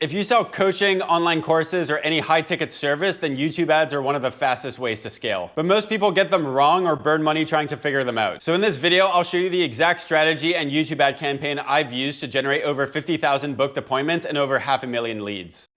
If you sell coaching, online courses, or any high-ticket service, then YouTube ads are one of the fastest ways to scale. But most people get them wrong or burn money trying to figure them out. So in this video, I'll show you the exact strategy and YouTube ad campaign I've used to generate over 50,000 booked appointments and over 500,000 leads.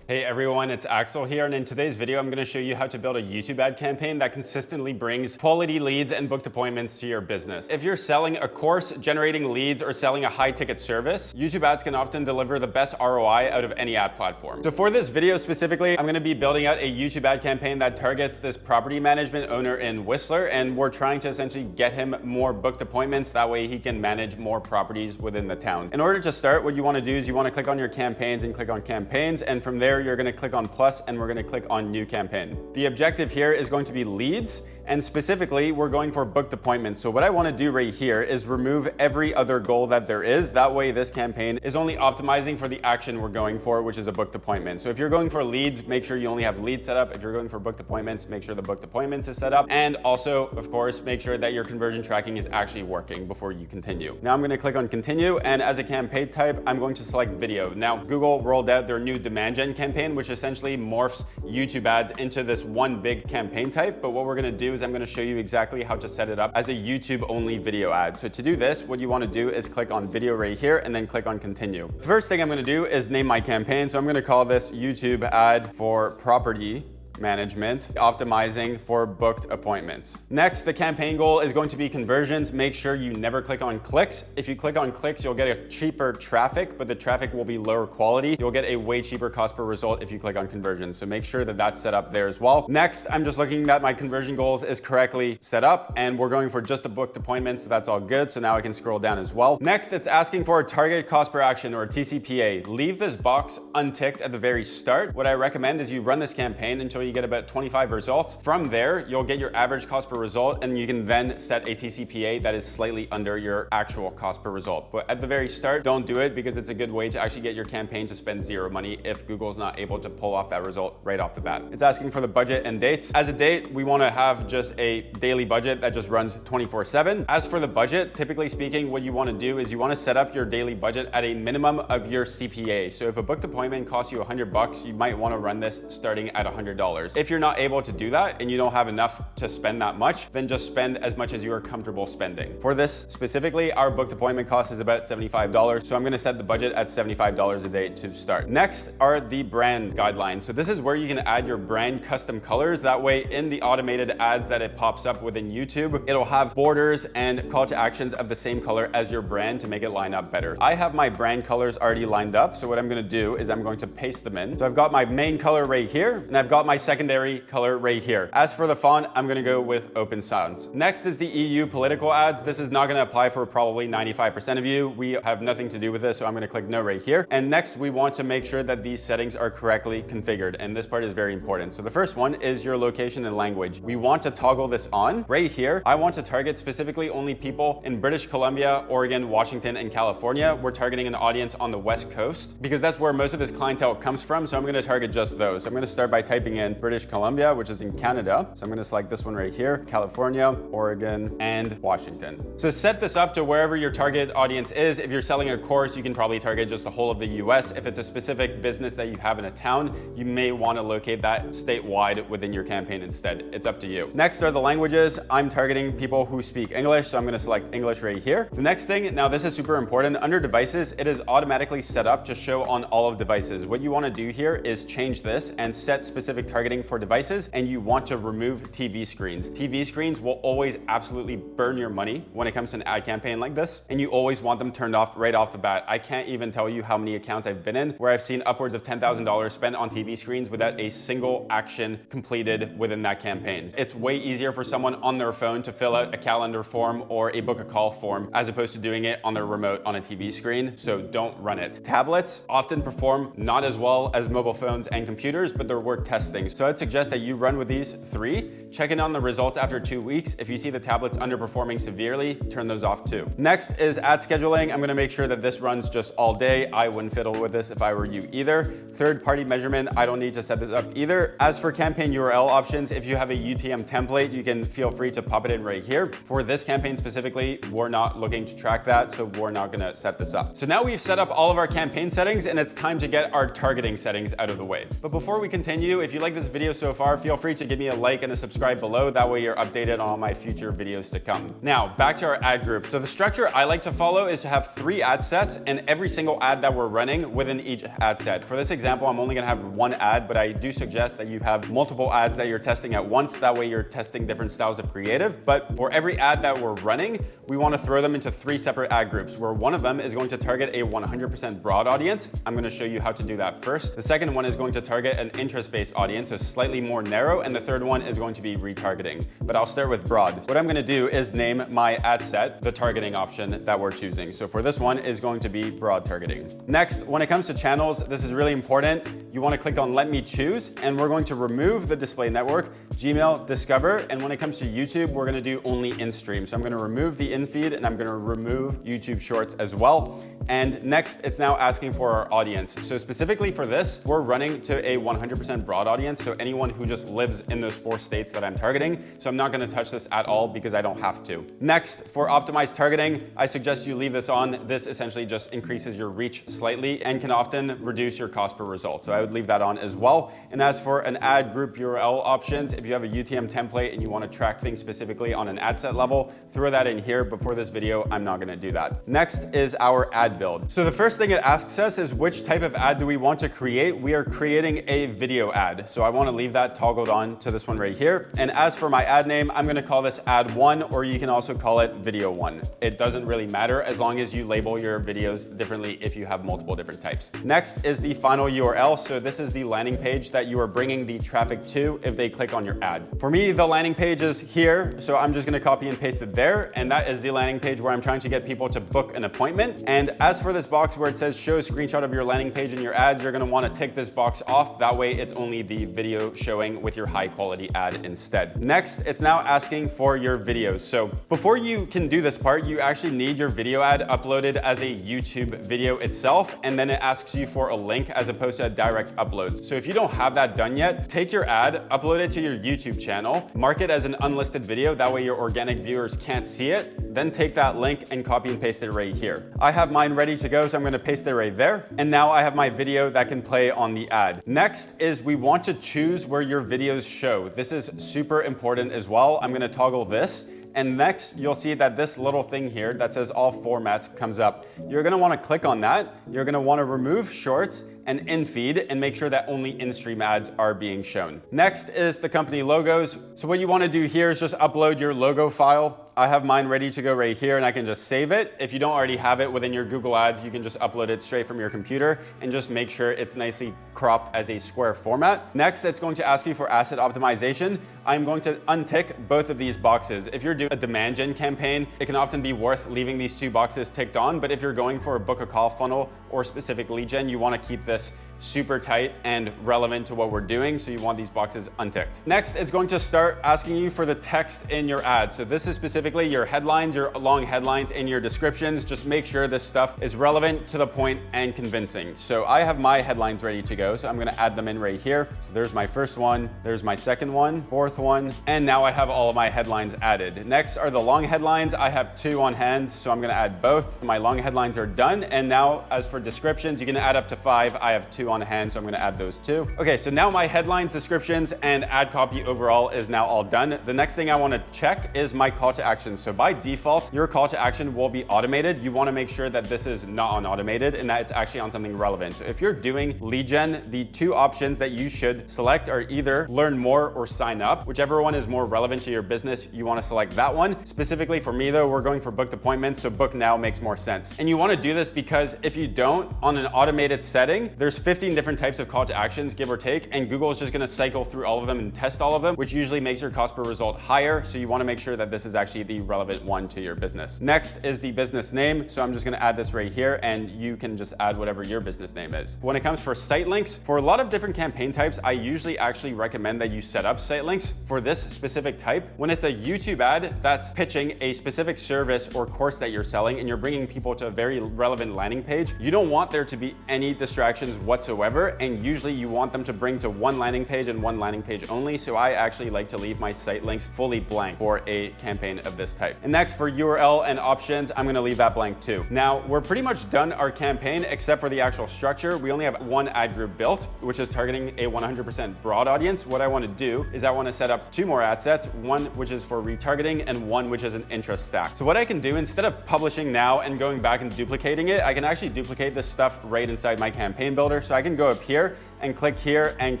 Hey everyone, it's Axel here, and in today's video, I'm gonna show you how to build a YouTube ad campaign that consistently brings quality leads and booked appointments to your business. If you're selling a course, generating leads, or selling a high-ticket service, YouTube ads can often deliver the best ROI out of any ad platform. So for this video specifically, I'm gonna be building out a YouTube ad campaign that targets this property management owner in Whistler, and we're trying to essentially get him more booked appointments. That way he can manage more properties within the town. In order to start, what you wanna do is you wanna click on your campaigns and click on campaigns, and from there, you're going to click on plus and we're going to click on new campaign. The objective here is going to be leads, and specifically we're going for booked appointments. So what I want to do right here is remove every other goal that there is. That way this campaign is only optimizing for the action we're going for, which is a booked appointment. So if you're going for leads, make sure you only have leads set up. If you're going for booked appointments, make sure the booked appointments is set up. And also, of course, make sure that your conversion tracking is actually working before you continue. Now I'm going to click on continue, and as a campaign type, I'm going to select video. Now Google rolled out their new demand gen campaign, which essentially morphs YouTube ads into this one big campaign type. But what we're going to do is I'm going to show you exactly how to set it up as a YouTube only video ad. So to do this, what you want to do is click on video right here and then click on continue. First thing I'm going to do is name my campaign. So I'm going to call this YouTube ad for property management, optimizing for booked appointments. Next, the campaign goal is going to be conversions. Make sure you never click on clicks. If you click on clicks, you'll get a cheaper traffic, but the traffic will be lower quality. You'll get a way cheaper cost per result if you click on conversions. So make sure that that's set up there as well. Next, I'm just looking that my conversion goals is correctly set up, and we're going for just a booked appointment. So that's all good. So now I can scroll down as well. Next, it's asking for a target cost per action or TCPA. Leave this box unticked at the very start. What I recommend is you run this campaign until you get about 25 results. From there, you'll get your average cost per result, and you can then set a TCPA that is slightly under your actual cost per result. But at the very start, don't do it, because it's a good way to actually get your campaign to spend zero money if Google's not able to pull off that result right off the bat. It's asking for the budget and dates. As a date, we want to have just a daily budget that just runs 24/7. As for the budget, typically speaking, what you want to do is you want to set up your daily budget at a minimum of your CPA. So if a booked appointment costs you $100, you might want to run this starting at $100. If you're not able to do that and you don't have enough to spend that much, then just spend as much as you are comfortable spending. For this specifically, our booked appointment cost is about $75. So I'm going to set the budget at $75 a day to start. Next are the brand guidelines. So this is where you can add your brand custom colors. That way in the automated ads that it pops up within YouTube, it'll have borders and call to actions of the same color as your brand to make it line up better. I have my brand colors already lined up. So what I'm going to do is I'm going to paste them in. So I've got my main color right here, and I've got my secondary color right here. As for the font, I'm going to go with Open Sans. Next is the EU political ads. This is not going to apply for probably 95% of you. We have nothing to do with this, so I'm going to click no right here. And next, we want to make sure that these settings are correctly configured, and this part is very important. So the first one is your location and language. We want to toggle this on right here. I want to target specifically only people in British Columbia, Oregon, Washington, and California. We're targeting an audience on the West Coast because that's where most of his clientele comes from. So I'm going to target just those. So I'm going to start by typing in British Columbia, which is in Canada. So I'm going to select this one right here, California, Oregon, and Washington. So set this up to wherever your target audience is. If you're selling a course, you can probably target just the whole of the US. If it's a specific business that you have in a town, you may want to locate that statewide within your campaign instead. It's up to you. Next are the languages. I'm targeting people who speak English, so I'm going to select English right here. The next thing, now this is super important, under devices, it is automatically set up to show on all of devices. What you want to do here is change this and set specific targeting for devices, and you want to remove TV screens. TV screens will always absolutely burn your money when it comes to an ad campaign like this, and you always want them turned off right off the bat. I can't even tell you how many accounts I've been in where I've seen upwards of $10,000 spent on TV screens without a single action completed within that campaign. It's way easier for someone on their phone to fill out a calendar form or a book a call form as opposed to doing it on their remote on a TV screen, so don't run it. Tablets often perform not as well as mobile phones and computers, but they're worth testing. settings. So I'd suggest that you run with these 3, check in on the results after 2 weeks. If you see the tablet's underperforming severely, turn those off too. Next is ad scheduling. I'm gonna make sure that this runs just all day. I wouldn't fiddle with this if I were you either. Third-party measurement, I don't need to set this up either. As for campaign URL options, if you have a UTM template, you can feel free to pop it in right here. For this campaign specifically, we're not looking to track that, so we're not gonna set this up. So now we've set up all of our campaign settings, and it's time to get our targeting settings out of the way. But before we continue, if you like this video so far, feel free to give me a like and a subscribe below. That way you're updated on all my future videos to come. Now, back to our ad group. So the structure I like to follow is to have 3 ad sets and every single ad that we're running within each ad set. For this example, I'm only gonna have 1 ad, but I do suggest that you have multiple ads that you're testing at once. That way you're testing different styles of creative. But for every ad that we're running, we wanna throw them into 3 separate ad groups, where one of them is going to target a 100% broad audience. I'm gonna show you how to do that first. The second one is going to target an interest-based audience, so slightly more narrow. And the third one is going to be retargeting. But I'll start with broad. What I'm gonna do is name my ad set the targeting option that we're choosing. So for this one is going to be broad targeting. Next, when it comes to channels, this is really important. You wanna click on Let Me Choose, and we're going to remove the display network, Gmail, Discover, and when it comes to YouTube, we're gonna do only in-stream. So I'm gonna remove the in-feed, and I'm gonna remove YouTube Shorts as well. And next, it's now asking for our audience. So specifically for this, we're running to a 100% broad audience, so anyone who just lives in those 4 states that I'm targeting. So I'm not gonna touch this at all because I don't have to. Next, for optimized targeting, I suggest you leave this on. This essentially just increases your reach slightly and can often reduce your cost per result. So I would leave that on as well. And as for an ad group URL options, if you have a UTM template and you wanna track things specifically on an ad set level, throw that in here. But for this video, I'm not gonna do that. Next is our ad build. So the first thing it asks us is which type of ad do we want to create? We are creating a video ad. So I wanna leave that toggled on to this one right here. And as for my ad name, I'm gonna call this ad 1, or you can also call it video 1. It doesn't really matter as long as you label your videos differently if you have multiple different types. Next is the final URL. So this is the landing page that you are bringing the traffic to if they click on your ad. For me, the landing page is here. So I'm just gonna copy and paste it there. And that is the landing page where I'm trying to get people to book an appointment. And as for this box where it says show a screenshot of your landing page and your ads, you're gonna wanna tick this box off. That way it's only the video showing with your high quality ad instead. Next, it's now asking for your videos. So before you can do this part, you actually need your video ad uploaded as a YouTube video itself, and then it asks you for a link as opposed to a direct upload. So if you don't have that done yet, take your ad, upload it to your YouTube channel, mark it as an unlisted video, that way your organic viewers can't see it, then take that link and copy and paste it right here. I have mine ready to go, so I'm gonna paste it right there. And now I have my video that can play on the ad. Next is we want to choose where your videos show. This is super important as well. I'm gonna toggle this. And next, you'll see that this little thing here that says all formats comes up. You're gonna wanna click on that. You're gonna wanna remove shorts and in-feed and make sure that only in-stream ads are being shown. Next is the company logos. So what you wanna do here is just upload your logo file. I have mine ready to go right here and I can just save it. If you don't already have it within your Google Ads, you can just upload it straight from your computer and just make sure it's nicely cropped as a square format. Next, it's going to ask you for asset optimization. I'm going to untick both of these boxes. If you're doing a demand gen campaign, it can often be worth leaving these 2 boxes ticked on, but if you're going for a book a call funnel or specific lead gen, you wanna keep this super tight and relevant to what we're doing, so you want these boxes unticked. Next, it's going to start asking you for the text in your ad. So this is specifically your headlines, your long headlines in your descriptions. Just make sure this stuff is relevant, to the point, and convincing. So I have my headlines ready to go, so I'm gonna add them in right here. So there's my first one, there's my second one, fourth one, and now I have all of my headlines added. Next are the long headlines. I have 2 on hand, so I'm gonna add both. My long headlines are done, and now as for descriptions, you can add up to 5. I have 2 on hand, so I'm gonna add those 2. Okay, so now my headlines, descriptions, and ad copy overall is now all done. The next thing I wanna check is my call to action. So by default, your call to action will be automated. You wanna make sure that this is not on automated and that it's actually on something relevant. So if you're doing lead gen, the 2 options that you should select are either learn more or sign up. Whichever one is more relevant to your business, you wanna select that one. Specifically for me though, we're going for booked appointments, so book now makes more sense. And you wanna do this because if you don't, on an automated setting, there's 15 different types of call to actions, give or take, and Google is just gonna cycle through all of them and test all of them, which usually makes your cost per result higher. So you wanna make sure that this is actually the relevant one to your business. Next is the business name. So I'm just gonna add this right here, and you can just add whatever your business name is. When it comes for site links, for a lot of different campaign types, I usually actually recommend that you set up site links. For this specific type, when it's a YouTube ad that's pitching a specific service or course that you're selling and you're bringing people to a very relevant landing page, you don't want there to be any distractions whatsoever, and usually you want them to bring to one landing page and one landing page only. So I actually like to leave my site links fully blank for a campaign of this type. And next, for URL and options, I'm gonna leave that blank too. Now, we're pretty much done our campaign except for the actual structure. We only have one ad group built, which is targeting a 100% broad audience. What I wanna do is I wanna set up two more ad sets, one which is for retargeting and one which is an interest stack. So what I can do, instead of publishing now and going back and duplicating it, I can actually duplicate this stuff right inside my campaign builder. So I can go up here and click here and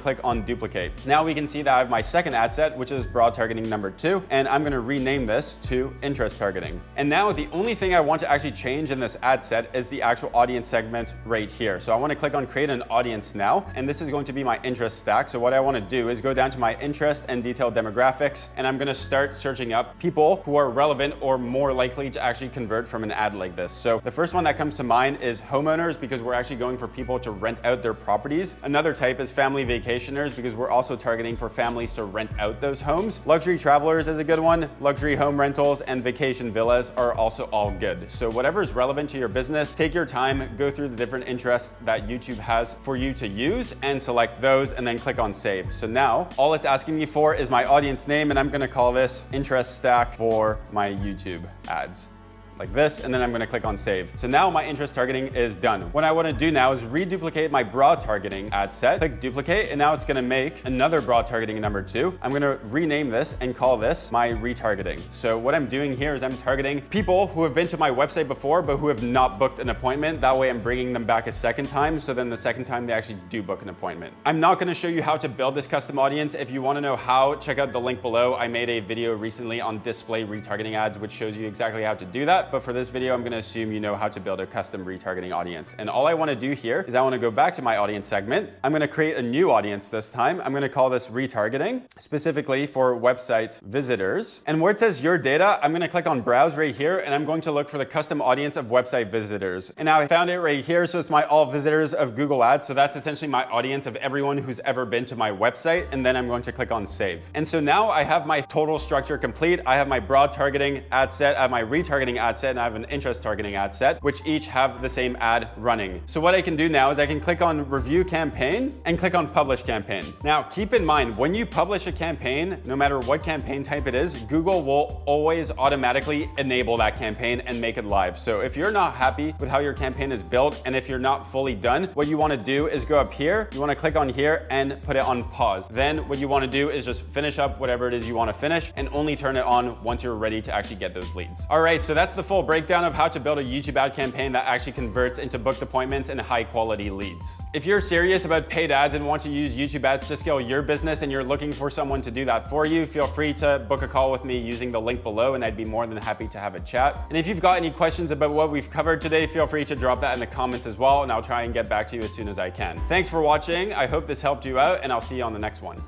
click on duplicate. Now we can see that I have my second ad set, which is broad targeting number 2, and I'm gonna rename this to interest targeting. And now the only thing I want to actually change in this ad set is the actual audience segment right here. So I wanna click on create an audience now, and this is going to be my interest stack. So what I wanna do is go down to my interest and detailed demographics, and I'm gonna start searching up people who are relevant or more likely to actually convert from an ad like this. So the first one that comes to mind is homeowners, because we're actually going for people to rent out their properties. Another type is family vacationers, because we're also targeting for families to rent out those homes. Luxury travelers is a good one. Luxury home rentals and vacation villas are also all good. So whatever is relevant to your business, take your time, go through the different interests that YouTube has for you to use and select those, and then click on save. So now all it's asking me for is my audience name, and I'm gonna call this interest stack for my YouTube ads. Like this, and then I'm gonna click on save. So now my interest targeting is done. What I wanna do now is reduplicate my broad targeting ad set, click duplicate, and now it's gonna make another broad targeting number 2. I'm gonna rename this and call this my retargeting. So what I'm doing here is I'm targeting people who have been to my website before, but who have not booked an appointment. That way I'm bringing them back a second time, so then the second time they actually do book an appointment. I'm not gonna show you how to build this custom audience. If you wanna know how, check out the link below. I made a video recently on display retargeting ads, which shows you exactly how to do that. But for this video, I'm gonna assume you know how to build a custom retargeting audience. And all I wanna do here is I wanna go back to my audience segment. I'm gonna create a new audience this time. I'm gonna call this retargeting, specifically for website visitors. And where it says your data, I'm gonna click on browse right here, and I'm going to look for the custom audience of website visitors. And now I found it right here. So it's my all visitors of Google Ads. So that's essentially my audience of everyone who's ever been to my website. And then I'm going to click on save. And so now I have my total structure complete. I have my broad targeting ad set, I have my retargeting ad set, and I have an interest targeting ad set, which each have the same ad running. So what I can do now is I can click on review campaign and click on publish campaign. Now keep in mind, when you publish a campaign, no matter what campaign type it is, Google will always automatically enable that campaign and make it live. So if you're not happy with how your campaign is built, and if you're not fully done, what you want to do is go up here, you want to click on here and put it on pause. Then what you want to do is just finish up whatever it is you want to finish, and only turn it on once you're ready to actually get those leads. All right, so that's the full breakdown of how to build a YouTube ad campaign that actually converts into booked appointments and high quality leads. If you're serious about paid ads and want to use YouTube ads to scale your business, and you're looking for someone to do that for you, feel free to book a call with me using the link below, and I'd be more than happy to have a chat. And if you've got any questions about what we've covered today, feel free to drop that in the comments as well, and I'll try and get back to you as soon as I can. Thanks for watching. I hope this helped you out, and I'll see you on the next one.